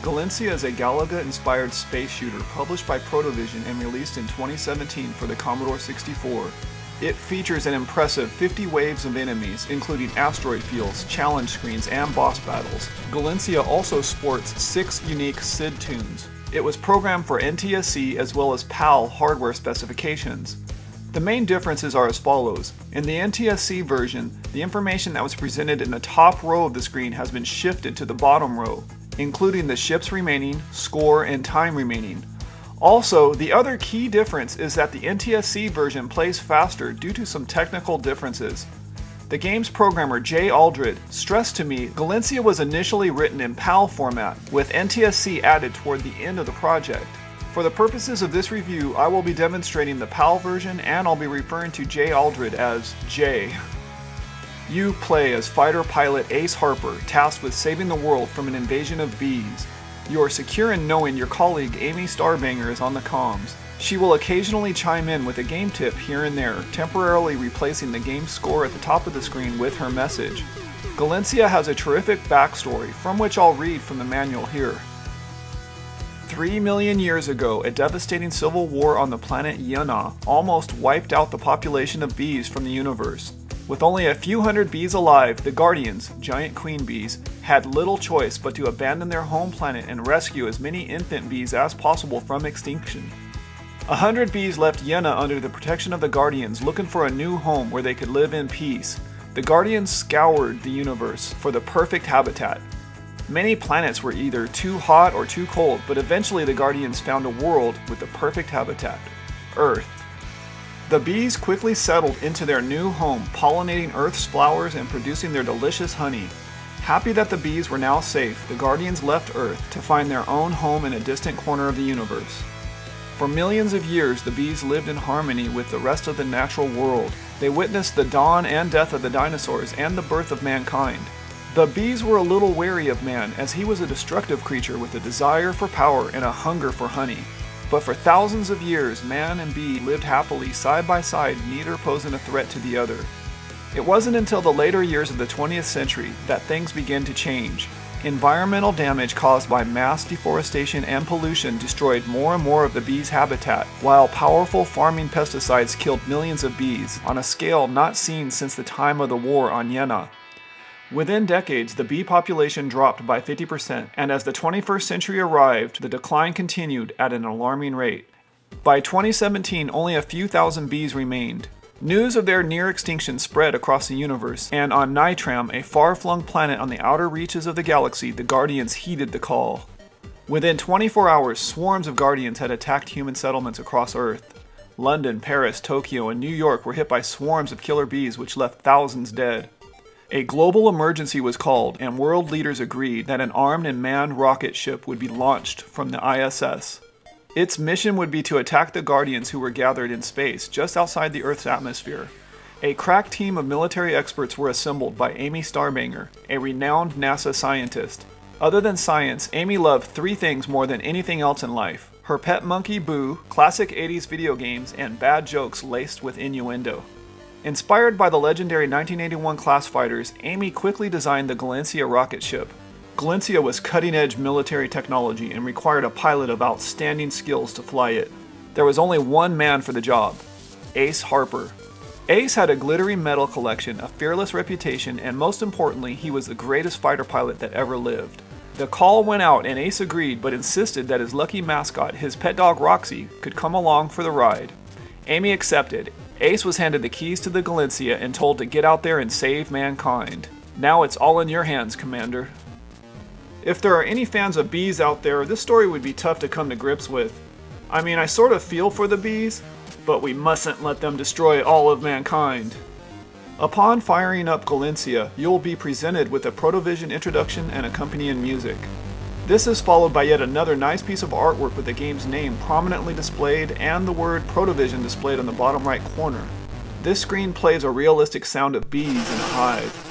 Galencia is a Galaga-inspired space shooter published by Protovision and released in 2017 for the Commodore 64. It features an impressive 50 waves of enemies, including asteroid fields, challenge screens, and boss battles. Galencia also sports 6 unique SID tunes. It was programmed for NTSC as well as PAL hardware specifications. The main differences are as follows. In the NTSC version, the information that was presented in the top row of the screen has been shifted to the bottom row, including the ships remaining, score, and time remaining. Also, the other key difference is that the NTSC version plays faster due to some technical differences. The game's programmer J. Aldred stressed to me Galencia was initially written in PAL format, with NTSC added toward the end of the project. For the purposes of this review, I will be demonstrating the PAL version and I'll be referring to J. Aldred as J. You play as fighter pilot Ace Harper, tasked with saving the world from an invasion of bees. You are secure in knowing your colleague Amy Starbanger is on the comms. She will occasionally chime in with a game tip here and there, temporarily replacing the game score at the top of the screen with her message. Galencia has a terrific backstory, from which I'll read from the manual here. 3 million years ago, a devastating civil war on the planet Yuna almost wiped out the population of bees from the universe. With only a few hundred bees alive, the Guardians, giant queen bees, had little choice but to abandon their home planet and rescue as many infant bees as possible from extinction. 100 bees left Yuna under the protection of the Guardians, looking for a new home where they could live in peace. The Guardians scoured the universe for the perfect habitat. Many planets were either too hot or too cold, but eventually the Guardians found a world with the perfect habitat, Earth. The bees quickly settled into their new home, pollinating Earth's flowers and producing their delicious honey. Happy that the bees were now safe, the Guardians left Earth to find their own home in a distant corner of the universe. For millions of years, the bees lived in harmony with the rest of the natural world. They witnessed the dawn and death of the dinosaurs and the birth of mankind. The bees were a little wary of man, as he was a destructive creature with a desire for power and a hunger for honey. But for thousands of years, man and bee lived happily side by side, neither posing a threat to the other. It wasn't until the later years of the 20th century that things began to change. Environmental damage caused by mass deforestation and pollution destroyed more and more of the bees' habitat, while powerful farming pesticides killed millions of bees, on a scale not seen since the time of the war on Yuna. Within decades, the bee population dropped by 50%, and as the 21st century arrived, the decline continued at an alarming rate. By 2017, only a few thousand bees remained. News of their near extinction spread across the universe, and on Nitram, a far-flung planet on the outer reaches of the galaxy, the Guardians heeded the call. Within 24 hours, swarms of Guardians had attacked human settlements across Earth. London, Paris, Tokyo, and New York were hit by swarms of killer bees which left thousands dead. A global emergency was called, and world leaders agreed that an armed and manned rocket ship would be launched from the ISS. Its mission would be to attack the Guardians who were gathered in space, just outside the Earth's atmosphere. A crack team of military experts were assembled by Amy Starbanger, a renowned NASA scientist. Other than science, Amy loved 3 things more than anything else in life: her pet monkey Boo, classic 80s video games, and bad jokes laced with innuendo. Inspired by the legendary 1981 class fighters, Amy quickly designed the Galencia rocket ship. Galencia was cutting-edge military technology and required a pilot of outstanding skills to fly it. There was only one man for the job: Ace Harper. Ace had a glittery medal collection, a fearless reputation, and most importantly, he was the greatest fighter pilot that ever lived. The call went out and Ace agreed, but insisted that his lucky mascot, his pet dog Roxy, could come along for the ride. Amy accepted. Ace was handed the keys to the Galencia and told to get out there and save mankind. Now it's all in your hands, Commander. If there are any fans of bees out there, this story would be tough to come to grips with. I mean, I sort of feel for the bees, but we mustn't let them destroy all of mankind. Upon firing up Galencia, you'll be presented with a Protovision introduction and accompanying music. This is followed by yet another nice piece of artwork with the game's name prominently displayed and the word Protovision displayed on the bottom right corner. This screen plays a realistic sound of bees in a hive.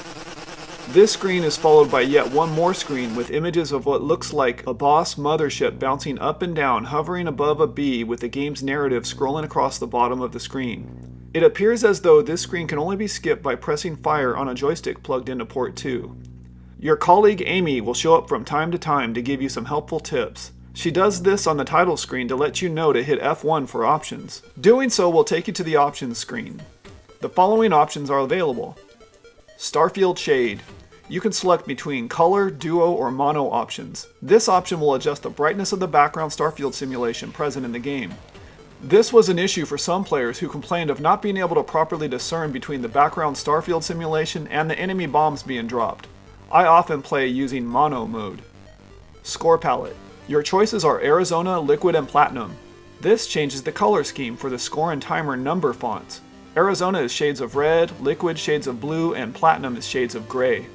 This screen is followed by yet one more screen with images of what looks like a boss mothership bouncing up and down, hovering above a bee with the game's narrative scrolling across the bottom of the screen. It appears as though this screen can only be skipped by pressing fire on a joystick plugged into port 2. Your colleague Amy will show up from time to time to give you some helpful tips. She does this on the title screen to let you know to hit F1 for options. Doing so will take you to the options screen. The following options are available. Starfield Shade. You can select between color, duo, or mono options. This option will adjust the brightness of the background Starfield simulation present in the game. This was an issue for some players who complained of not being able to properly discern between the background Starfield simulation and the enemy bombs being dropped. I often play using mono mode. Score palette. Your choices are Arizona, Liquid, and Platinum. This changes the color scheme for the score and timer number fonts. Arizona is shades of red, Liquid shades of blue, and Platinum is shades of gray.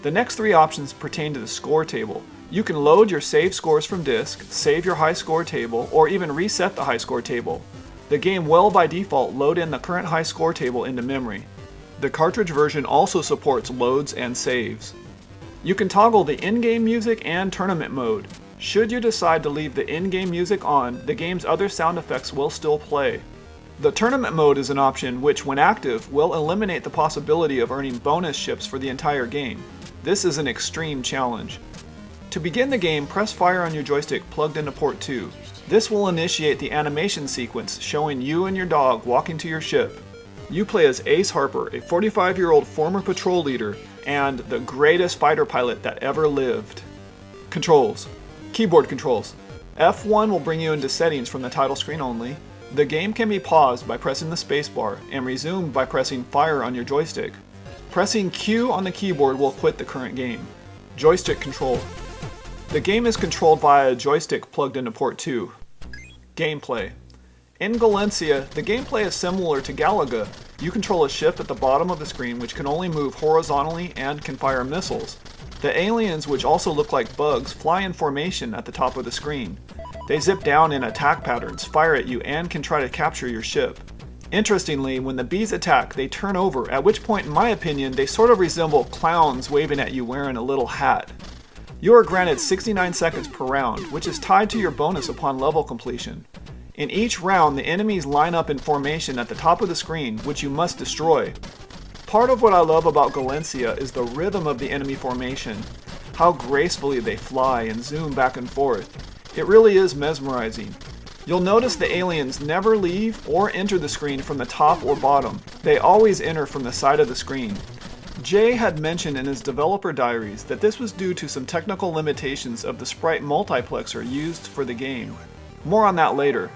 The next three options pertain to the score table. You can load your saved scores from disk, save your high score table, or even reset the high score table. The game will by default load in the current high score table into memory. The cartridge version also supports loads and saves. You can toggle the in-game music and tournament mode. Should you decide to leave the in-game music on, the game's other sound effects will still play. The tournament mode is an option which, when active, will eliminate the possibility of earning bonus ships for the entire game. This is an extreme challenge. To begin the game, press fire on your joystick plugged into port 2. This will initiate the animation sequence showing you and your dog walking to your ship. You play as Ace Harper, a 45-year-old former patrol leader and the greatest fighter pilot that ever lived. Controls. Keyboard controls. F1 will bring you into settings from the title screen only. The game can be paused by pressing the spacebar and resumed by pressing fire on your joystick. Pressing Q on the keyboard will quit the current game. Joystick control. The game is controlled via a joystick plugged into port 2. Gameplay. In Galencia, the gameplay is similar to Galaga. You control a ship at the bottom of the screen which can only move horizontally and can fire missiles. The aliens, which also look like bugs, fly in formation at the top of the screen. They zip down in attack patterns, fire at you, and can try to capture your ship. Interestingly, when the bees attack, they turn over, at which point, in my opinion, they sort of resemble clowns waving at you wearing a little hat. You are granted 69 seconds per round, which is tied to your bonus upon level completion. In each round, the enemies line up in formation at the top of the screen, which you must destroy. Part of what I love about Galencia is the rhythm of the enemy formation, how gracefully they fly and zoom back and forth. It really is mesmerizing. You'll notice the aliens never leave or enter the screen from the top or bottom. They always enter from the side of the screen. Jay had mentioned in his developer diaries that this was due to some technical limitations of the sprite multiplexer used for the game. More on that later.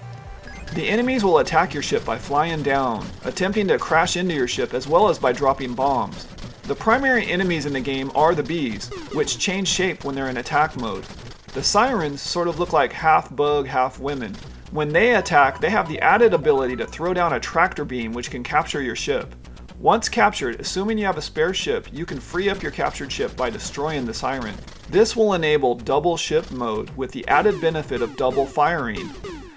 The enemies will attack your ship by flying down, attempting to crash into your ship as well as by dropping bombs. The primary enemies in the game are the bees, which change shape when they're in attack mode. The sirens sort of look like half bug, half women. When they attack, they have the added ability to throw down a tractor beam which can capture your ship. Once captured, assuming you have a spare ship, you can free up your captured ship by destroying the siren. This will enable double ship mode with the added benefit of double firing.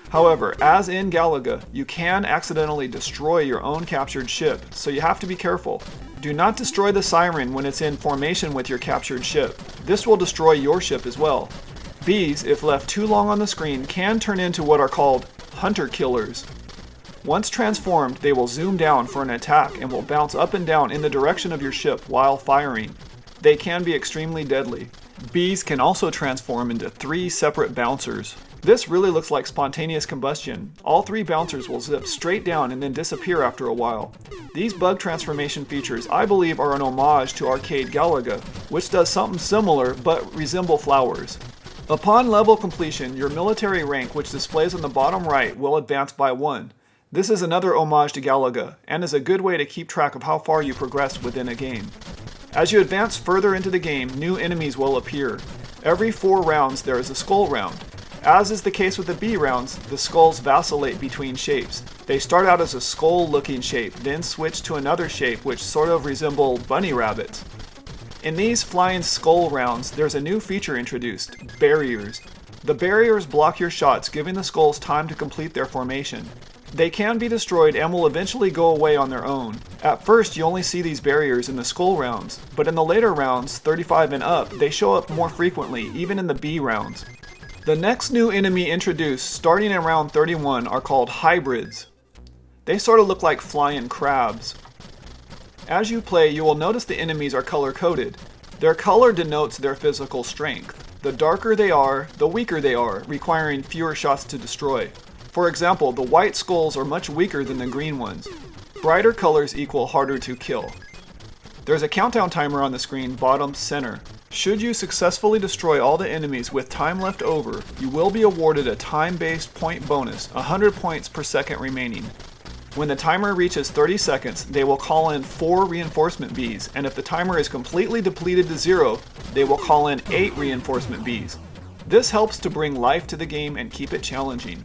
However, as in Galaga, you can accidentally destroy your own captured ship, so you have to be careful. Do not destroy the siren when it's in formation with your captured ship. This will destroy your ship as well. Bees, if left too long on the screen, can turn into what are called hunter killers. Once transformed, they will zoom down for an attack and will bounce up and down in the direction of your ship while firing. They can be extremely deadly. Bees can also transform into 3 separate bouncers. This really looks like spontaneous combustion. All 3 bouncers will zip straight down and then disappear after a while. These bug transformation features, I believe, are an homage to arcade Galaga, which does something similar but resemble flowers. Upon level completion, your military rank, which displays on the bottom right, will advance by 1. This is another homage to Galaga, and is a good way to keep track of how far you progressed within a game. As you advance further into the game, new enemies will appear. Every 4 rounds there is a skull round. As is the case with the B rounds, the skulls vacillate between shapes. They start out as a skull-looking shape, then switch to another shape which sort of resemble bunny rabbits. In these flying skull rounds, there's a new feature introduced, barriers. The barriers block your shots, giving the skulls time to complete their formation. They can be destroyed and will eventually go away on their own. At first, you only see these barriers in the skull rounds, but in the later rounds, 35 and up, they show up more frequently, even in the B rounds. The next new enemy introduced, starting in round 31, are called hybrids. They sort of look like flying crabs. As you play, you will notice the enemies are color-coded. Their color denotes their physical strength. The darker they are, the weaker they are, requiring fewer shots to destroy. For example, the white skulls are much weaker than the green ones. Brighter colors equal harder to kill. There's a countdown timer on the screen bottom center. Should you successfully destroy all the enemies with time left over, you will be awarded a time-based point bonus, 100 points per second remaining. When the timer reaches 30 seconds, they will call in 4 reinforcement bees, and if the timer is completely depleted to 0, they will call in 8 reinforcement bees. This helps to bring life to the game and keep it challenging.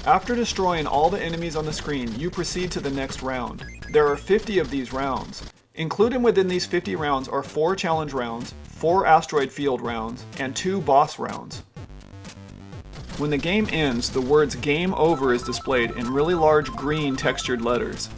After destroying all the enemies on the screen, you proceed to the next round. There are 50 of these rounds. Included within these 50 rounds are 4 challenge rounds, 4 asteroid field rounds, and 2 boss rounds. When the game ends, the words "Game Over" is displayed in really large green textured letters.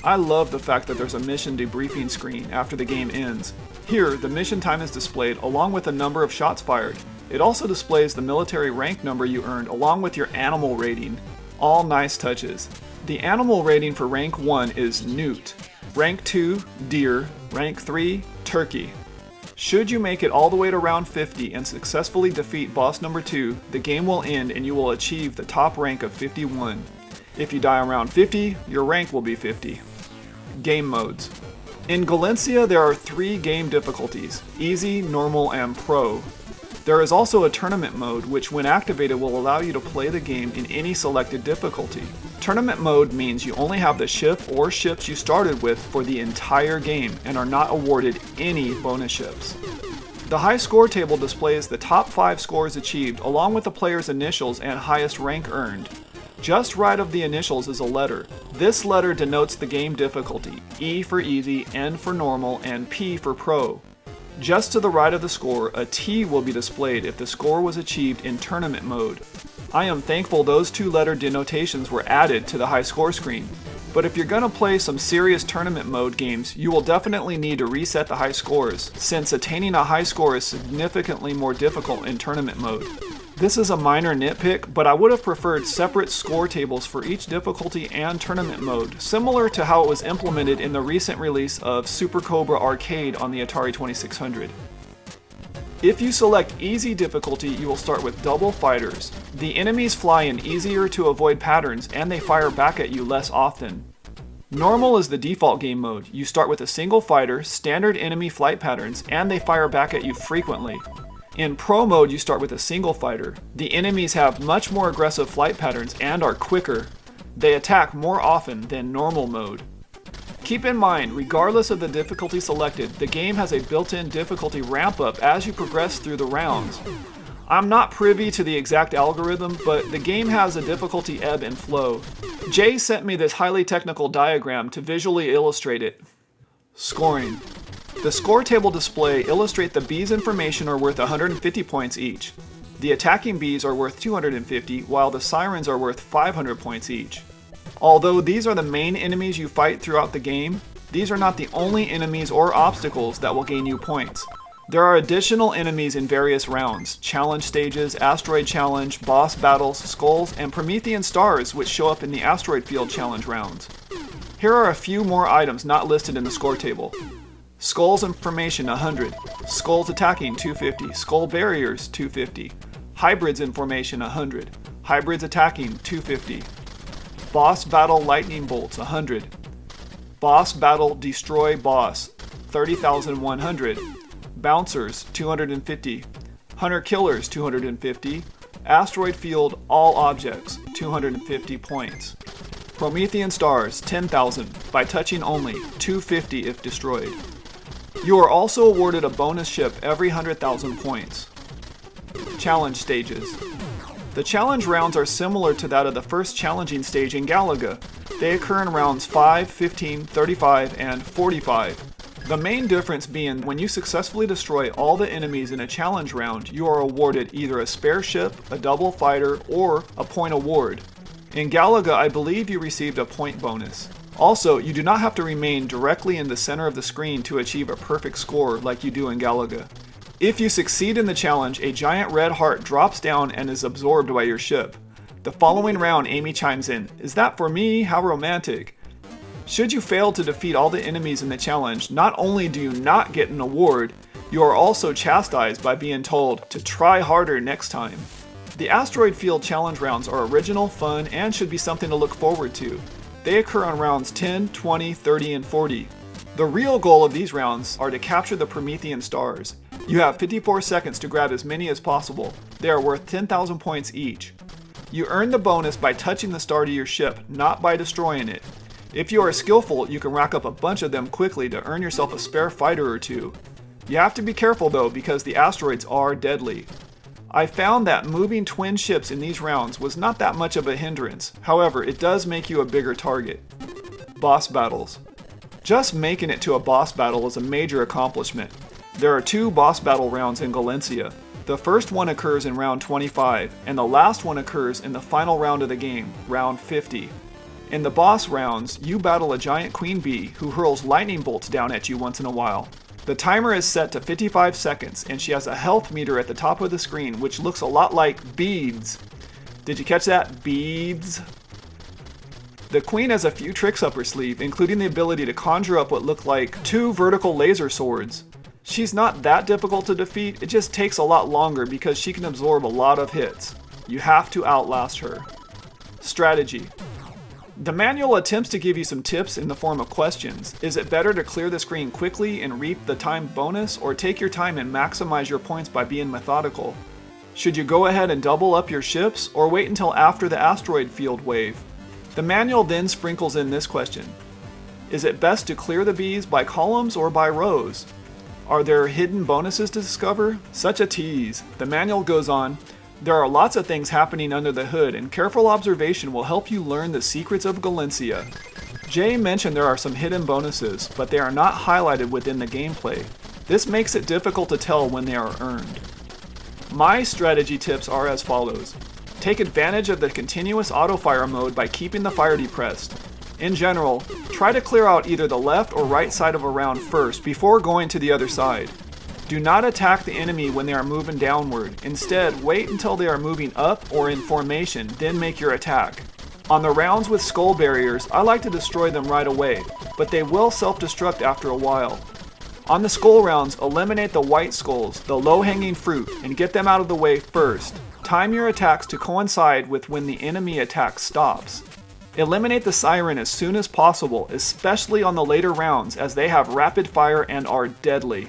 I love the fact that there's a mission debriefing screen after the game ends. Here, the mission time is displayed along with the number of shots fired. It also displays the military rank number you earned along with your animal rating. All nice touches. The animal rating for rank 1 is Newt, rank 2 Deer, rank 3 Turkey. Should you make it all the way to round 50 and successfully defeat boss number 2, the game will end and you will achieve the top rank of 51. If you die around 50, your rank will be 50. Game modes. In Galencia there are 3 game difficulties, Easy, Normal, and Pro. There is also a tournament mode which when activated will allow you to play the game in any selected difficulty. Tournament mode means you only have the ship or ships you started with for the entire game and are not awarded any bonus ships. The high score table displays the top 5 scores achieved along with the player's initials and highest rank earned. Just right of the initials is a letter. This letter denotes the game difficulty, E for easy, N for normal, and P for pro. Just to the right of the score, a T will be displayed if the score was achieved in tournament mode. I am thankful those 2-letter denotations were added to the high score screen. But if you're gonna play some serious tournament mode games, you will definitely need to reset the high scores, since attaining a high score is significantly more difficult in tournament mode. This is a minor nitpick, but I would have preferred separate score tables for each difficulty and tournament mode, similar to how it was implemented in the recent release of Super Cobra Arcade on the Atari 2600. If you select easy difficulty, you will start with double fighters. The enemies fly in easier to avoid patterns and they fire back at you less often. Normal is the default game mode. You start with a single fighter, standard enemy flight patterns, and they fire back at you frequently. In Pro mode, you start with a single fighter. The enemies have much more aggressive flight patterns and are quicker. They attack more often than normal mode. Keep in mind, regardless of the difficulty selected, the game has a built-in difficulty ramp-up as you progress through the rounds. I'm not privy to the exact algorithm, but the game has a difficulty ebb and flow. Jay sent me this highly technical diagram to visually illustrate it. Scoring. The score table display illustrate the bees' information are worth 150 points each. The attacking bees are worth 250, while the sirens are worth 500 points each. Although these are the main enemies you fight throughout the game, these are not the only enemies or obstacles that will gain you points. There are additional enemies in various rounds, challenge stages, asteroid challenge, boss battles, skulls, and Promethean stars which show up in the asteroid field challenge rounds. Here are a few more items not listed in the score table. Skulls information 100, skulls attacking 250, skull barriers 250, hybrids information 100, hybrids attacking 250, boss battle lightning bolts 100, boss battle destroy boss 30,100, bouncers 250, hunter killers 250, asteroid field all objects 250 points, Promethean stars 10,000 by touching only 250 if destroyed. You are also awarded a bonus ship every 100,000 points. Challenge stages. The challenge rounds are similar to that of the first challenging stage in Galaga. They occur in rounds 5, 15, 35, and 45. The main difference being when you successfully destroy all the enemies in a challenge round, you are awarded either a spare ship, a double fighter, or a point award. In Galaga, I believe you received a point bonus. Also, you do not have to remain directly in the center of the screen to achieve a perfect score like you do in Galaga. If you succeed in the challenge, a giant red heart drops down and is absorbed by your ship. The following round, Amy chimes in, "Is that for me? How romantic." Should you fail to defeat all the enemies in the challenge, not only do you not get an award, You are also chastised by being told to try harder next time. The Asteroid Field Challenge rounds are original, fun, and should be something to look forward to. They occur on rounds 10, 20, 30, and 40. The real goal of these rounds are to capture the Promethean stars. You have 54 seconds to grab as many as possible. They are worth 10,000 points each. You earn the bonus by touching the star to your ship, not by destroying it. If you are skillful, you can rack up a bunch of them quickly to earn yourself a spare fighter or two. You have to be careful though, because the asteroids are deadly. I found that moving twin ships in these rounds was not that much of a hindrance. However, it does make you a bigger target. Boss battles. Just making it to a boss battle is a major accomplishment. There are 2 boss battle rounds in Galencia. The first one occurs in round 25, and the last one occurs in the final round of the game, round 50. In the boss rounds, you battle a giant queen bee who hurls lightning bolts down at you once in a while. The timer is set to 55 seconds, and she has a health meter at the top of the screen, which looks a lot like beads. Did you catch that? Beads? The queen has a few tricks up her sleeve, including the ability to conjure up what look like 2 vertical laser swords. She's not that difficult to defeat, it just takes a lot longer because she can absorb a lot of hits. You have to outlast her. Strategy. The manual attempts to give you some tips in the form of questions. Is it better to clear the screen quickly and reap the time bonus, or take your time and maximize your points by being methodical? Should you go ahead and double up your ships, or wait until after the asteroid field wave? The manual then sprinkles in this question. Is it best to clear the bees by columns or by rows? Are there hidden bonuses to discover? Such a tease. The manual goes on. There are lots of things happening under the hood, and careful observation will help you learn the secrets of Galencia. Jay mentioned there are some hidden bonuses, but they are not highlighted within the gameplay. This makes it difficult to tell when they are earned. My strategy tips are as follows. Take advantage of the continuous auto-fire mode by keeping the fire depressed. In general, try to clear out either the left or right side of a round first before going to the other side. Do not attack the enemy when they are moving downward. Instead, wait until they are moving up or in formation, then make your attack. On the rounds with skull barriers, I like to destroy them right away, but they will self-destruct after a while. On the skull rounds, eliminate the white skulls, the low-hanging fruit, and get them out of the way first. Time your attacks to coincide with when the enemy attack stops. Eliminate the siren as soon as possible, especially on the later rounds, as they have rapid fire and are deadly.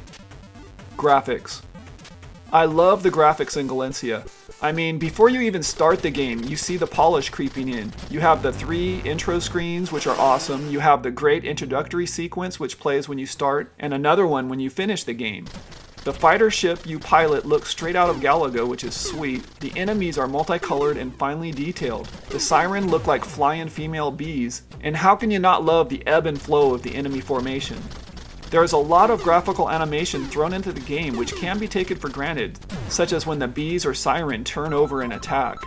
Graphics. I love the graphics in Galencia. I mean, before you even start the game, you see the polish creeping in. You have the 3 intro screens, which are awesome. You have the great introductory sequence, which plays when you start, and another one when you finish the game. The fighter ship you pilot looks straight out of Galaga, which is sweet. The enemies are multicolored and finely detailed. The siren look like flying female bees. And how can you not love the ebb and flow of the enemy formation? There is a lot of graphical animation thrown into the game which can be taken for granted, such as when the bees or siren turn over and attack.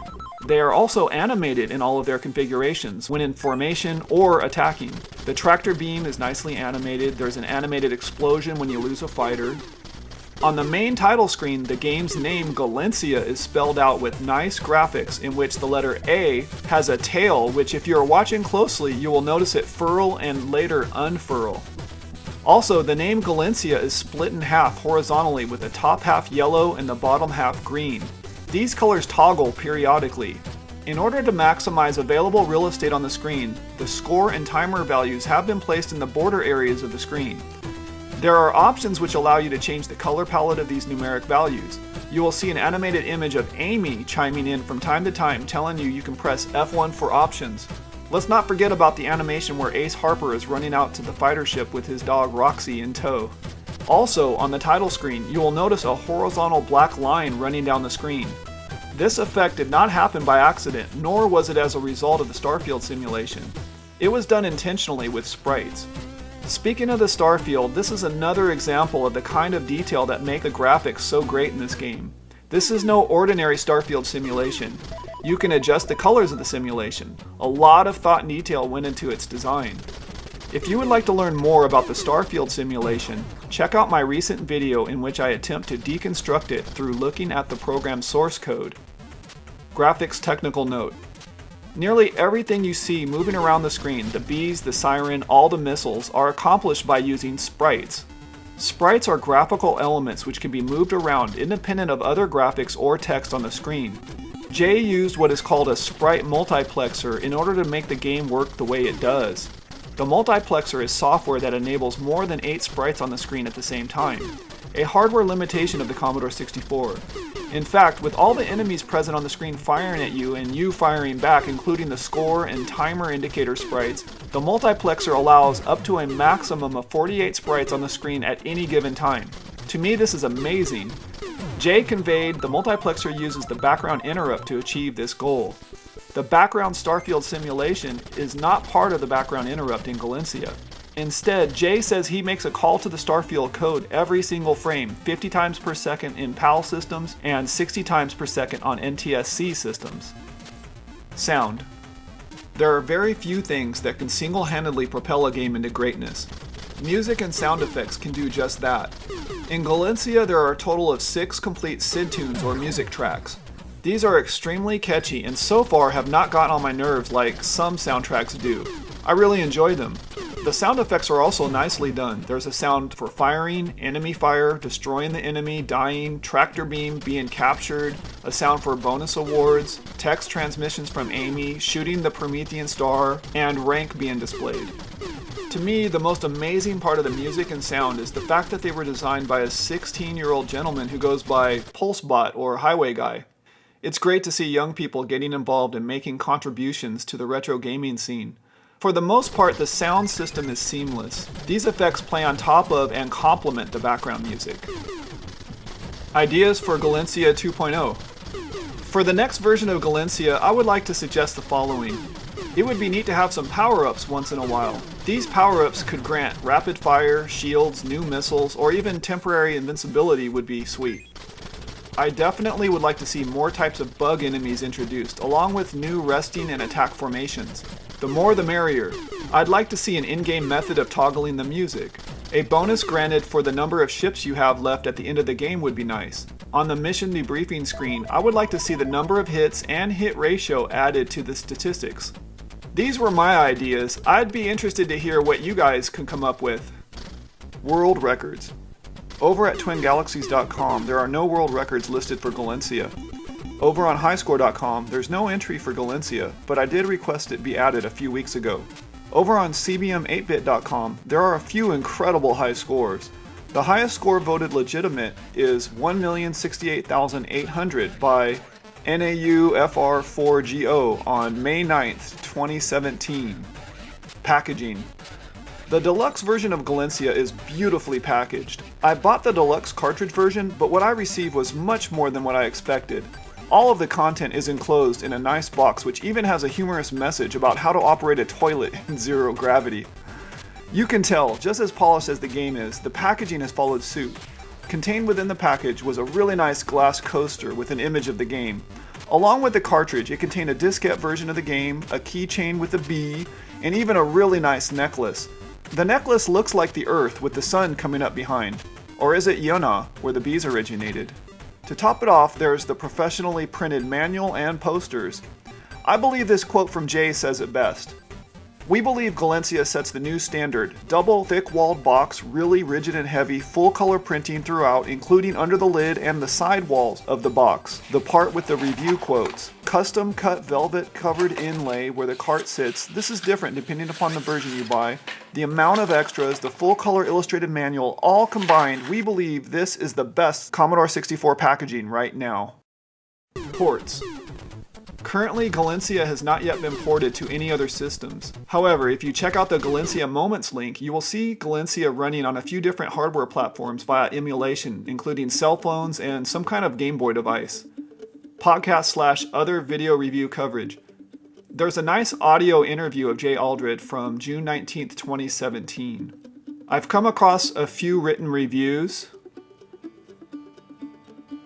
They are also animated in all of their configurations when in formation or attacking. The tractor beam is nicely animated, there's an animated explosion when you lose a fighter. On the main title screen, the game's name Galencia is spelled out with nice graphics in which the letter A has a tail which if you're watching closely you will notice it furl and later unfurl. Also, the name Galencia is split in half horizontally with the top half yellow and the bottom half green. These colors toggle periodically. In order to maximize available real estate on the screen, the score and timer values have been placed in the border areas of the screen. There are options which allow you to change the color palette of these numeric values. You will see an animated image of Amy chiming in from time to time telling you can press F1 for options. Let's not forget about the animation where Ace Harper is running out to the fighter ship with his dog Roxy in tow. Also, on the title screen, you will notice a horizontal black line running down the screen. This effect did not happen by accident, nor was it as a result of the Starfield simulation. It was done intentionally with sprites. Speaking of the Starfield, this is another example of the kind of detail that make the graphics so great in this game. This is no ordinary Starfield simulation. You can adjust the colors of the simulation. A lot of thought and detail went into its design. If you would like to learn more about the Starfield simulation, check out my recent video in which I attempt to deconstruct it through looking at the program's source code. Graphics technical note. Nearly everything you see moving around the screen, the bees, the siren, all the missiles, are accomplished by using sprites. Sprites are graphical elements which can be moved around independent of other graphics or text on the screen. Jay used what is called a sprite multiplexer in order to make the game work the way it does. The multiplexer is software that enables more than 8 sprites on the screen at the same time, a hardware limitation of the Commodore 64. In fact, with all the enemies present on the screen firing at you and you firing back, including the score and timer indicator sprites, the multiplexer allows up to a maximum of 48 sprites on the screen at any given time. To me, this is amazing. Jay conveyed the multiplexer uses the background interrupt to achieve this goal. The background starfield simulation is not part of the background interrupt in Galencia. Instead, Jay says he makes a call to the starfield code every single frame, 50 times per second in PAL systems and 60 times per second on NTSC systems. Sound. There are very few things that can single-handedly propel a game into greatness. Music and sound effects can do just that. In Galencia, there are a total of 6 complete SID tunes or music tracks. These are extremely catchy and so far have not gotten on my nerves like some soundtracks do. I really enjoy them. The sound effects are also nicely done. There's a sound for firing, enemy fire, destroying the enemy, dying, tractor beam being captured, a sound for bonus awards, text transmissions from Amy, shooting the Promethean star, and rank being displayed. To me, the most amazing part of the music and sound is the fact that they were designed by a 16-year-old gentleman who goes by Pulsebot or Highway Guy. It's great to see young people getting involved and making contributions to the retro gaming scene. For the most part, the sound system is seamless. These effects play on top of and complement the background music. Ideas for Galencia 2.0. For the next version of Galencia, I would like to suggest the following. It would be neat to have some power-ups once in a while. These power-ups could grant rapid fire, shields, new missiles, or even temporary invincibility would be sweet. I definitely would like to see more types of bug enemies introduced, along with new resting and attack formations. The more the merrier. I'd like to see an in-game method of toggling the music. A bonus granted for the number of ships you have left at the end of the game would be nice. On the mission debriefing screen, I would like to see the number of hits and hit ratio added to the statistics. These were my ideas. I'd be interested to hear what you guys can come up with. World records. Over at twingalaxies.com, there are no world records listed for Galencia. Over on highscore.com, there's no entry for Galencia, but I did request it be added a few weeks ago. Over on CBM8bit.com, there are a few incredible high scores. The highest score voted legitimate is 1,068,800 by NAUFR4GO on May 9th, 2017. Packaging. The deluxe version of Galencia is beautifully packaged. I bought the deluxe cartridge version, but what I received was much more than what I expected. All of the content is enclosed in a nice box which even has a humorous message about how to operate a toilet in zero gravity. You can tell, just as polished as the game is, the packaging has followed suit. Contained within the package was a really nice glass coaster with an image of the game. Along with the cartridge, it contained a diskette version of the game, a keychain with a bee, and even a really nice necklace. The necklace looks like the Earth with the sun coming up behind. Or is it Yona, where the bees originated? To top it off, there's the professionally printed manual and posters. I believe this quote from Jay says it best. We believe Galencia sets the new standard. Double thick-walled box, really rigid and heavy, full-color printing throughout, including under the lid and the side walls of the box. The part with the review quotes. Custom-cut velvet-covered inlay where the cart sits. This is different depending upon the version you buy. The amount of extras, the full-color illustrated manual, all combined, we believe this is the best Commodore 64 packaging right now. Ports. Currently, Galencia has not yet been ported to any other systems. However, if you check out the Galencia Moments link, you will see Galencia running on a few different hardware platforms via emulation, including cell phones and some kind of Game Boy device. Podcast/other video review coverage. There's a nice audio interview of Jay Aldred from June 19th, 2017. I've come across a few written reviews.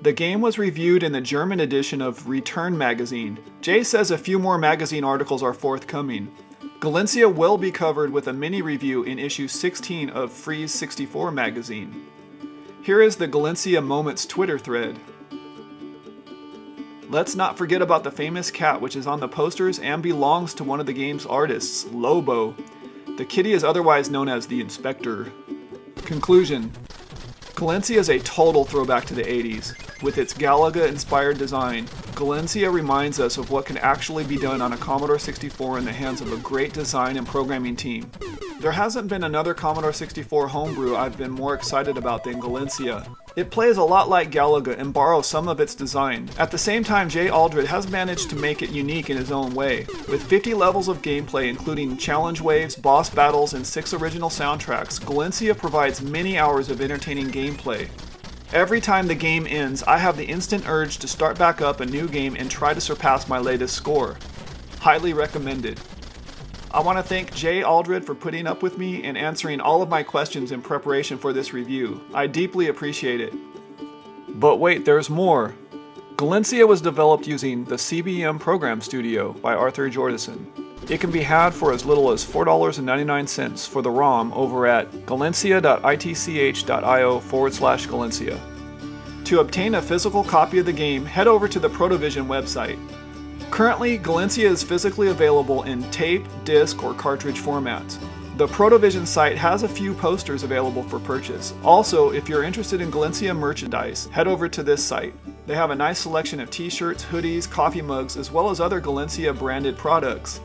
The game was reviewed in the German edition of Return magazine. Jay says a few more magazine articles are forthcoming. Galencia will be covered with a mini review in issue 16 of Freeze 64 magazine. Here is the Galencia Moments Twitter thread. Let's not forget about the famous cat which is on the posters and belongs to one of the game's artists, Lobo. The kitty is otherwise known as the Inspector. Conclusion. Galencia is a total throwback to the 80s. With its Galaga-inspired design, Galencia reminds us of what can actually be done on a Commodore 64 in the hands of a great design and programming team. There hasn't been another Commodore 64 homebrew I've been more excited about than Galencia. It plays a lot like Galaga and borrows some of its design. At the same time, Jay Aldred has managed to make it unique in his own way. With 50 levels of gameplay including challenge waves, boss battles, and 6 original soundtracks, Galencia provides many hours of entertaining gameplay. Every time the game ends, I have the instant urge to start back up a new game and try to surpass my latest score. Highly recommended. I want to thank Jay Aldred for putting up with me and answering all of my questions in preparation for this review. I deeply appreciate it. But wait, there's more. Galencia was developed using the CBM Prg Studio by Arthur Jordison. It can be had for as little as $4.99 for the ROM over at galencia.itch.io/Galencia. To obtain a physical copy of the game, head over to the Protovision website. Currently, Galencia is physically available in tape, disc, or cartridge formats. The Protovision site has a few posters available for purchase. Also, if you're interested in Galencia merchandise, head over to this site. They have a nice selection of t-shirts, hoodies, coffee mugs, as well as other Galencia branded products.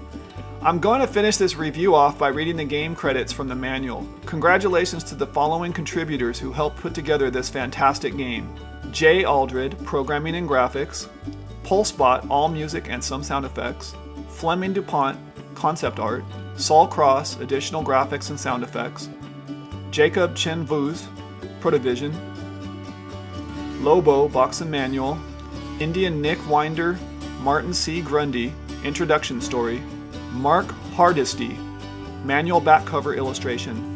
I'm going to finish this review off by reading the game credits from the manual. Congratulations to the following contributors who helped put together this fantastic game. Jay Aldred, Programming and Graphics; Pulsebot, All Music and Some Sound Effects; Fleming DuPont, Concept Art; Saul Cross, Additional Graphics and Sound Effects; Jacob Chen-voos, Protovision; Lobo, Box and Manual; Indian Nick Winder, Martin C. Grundy, Introduction Story; Mark Hardisty, Manual Back Cover Illustration.